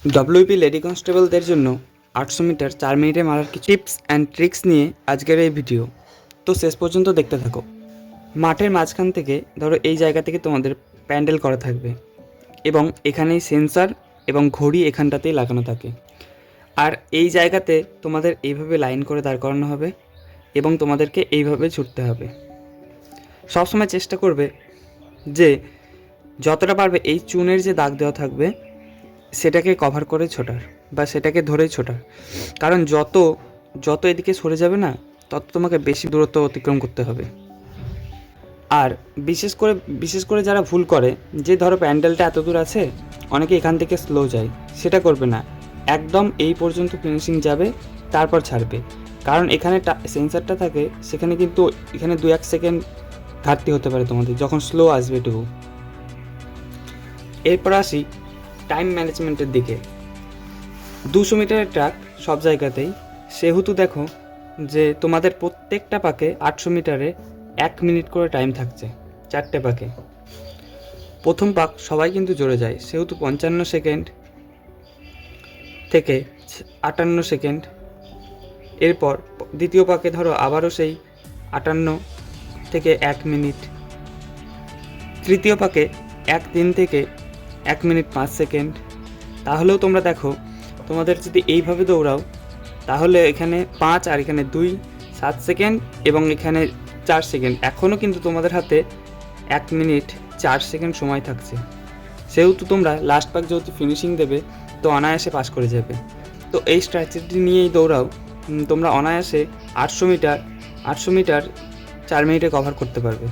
WP lady কনস্টেবলদের জন্য 800 metre 4 মিনিটে মারার কিছু টিপস অ্যান্ড ট্রিক্স নিয়ে আজকের এই ভিডিও। তো শেষ পর্যন্ত দেখতে থাকো। মাঠের মাঝখান থেকে ধরো এই জায়গা থেকে তোমাদের প্যান্ডেল করা থাকবে এবং এখানেই সেন্সার এবং ঘড়ি এখানটাতেই লাগানো থাকে। আর এই জায়গাতে তোমাদের এইভাবে লাইন করে দাঁড় করানো হবে এবং তোমাদেরকে এইভাবে ছুটতে হবে। সবসময় চেষ্টা করবে যে যতটা পারবে এই চুনের যে দাগ দেওয়া থাকবে সেটাকে কভার করে ছোটার বা সেটাকে ধরেই ছোটার, কারণ যত যত এদিকে সরে যাবে না তত তোমাকে বেশি দূরত্ব অতিক্রম করতে হবে। আর বিশেষ করে যারা ভুল করে যে ধরো প্যান্ডেলটা এত দূর আছে, অনেকে এখান থেকে স্লো যায়, সেটা করবে না। একদম এই পর্যন্ত ফিনিশিং যাবে, তারপর ছাড়বে। কারণ এখানে সেন্সারটা থাকে, সেখানে কিন্তু এখানে 2-1 সেকেন্ড ঘাটতি হতে পারে তোমাদের যখন স্লো আসবে এটুকু। এরপর আসি টাইম ম্যানেজমেন্টের দিকে। 200 মিটারের ট্র্যাক সব জায়গাতেই, সেহেতু দেখো যে তোমাদের প্রত্যেকটা পাকে 800 মিটারে 1 মিনিট করে টাইম থাকছে, 4টে পাকে। প্রথম পাক সবাই কিন্তু জোরে যায়, সেহেতু 55 সেকেন্ড থেকে 58 সেকেন্ড। এরপর দ্বিতীয় পাকে ধরো আবারও সেই 58 থেকে 1 মিনিট। তৃতীয় পাকে 1:03 থেকে 1 মিনিট 5 সেকেন্ড। তাহলেও তোমরা দেখো, তোমাদের যদি এইভাবে দৌড়াও তাহলে এখানে 5 আর এখানে 2, 7 সেকেন্ড এবং এখানে 4 সেকেন্ড। এখনও কিন্তু তোমাদের হাতে 1 মিনিট 4 সেকেন্ড সময় থাকছে। সেহেতু তোমরা লাস্ট পাক যেহেতু ফিনিশিং দেবে, তো অনায়াসে পাস করে যাবে। তো এই স্ট্র্যাটেজি নিয়েই দৌড়াও, তোমরা অনায়াসে 800 মিটার 4 মিনিটে কভার করতে পারবে।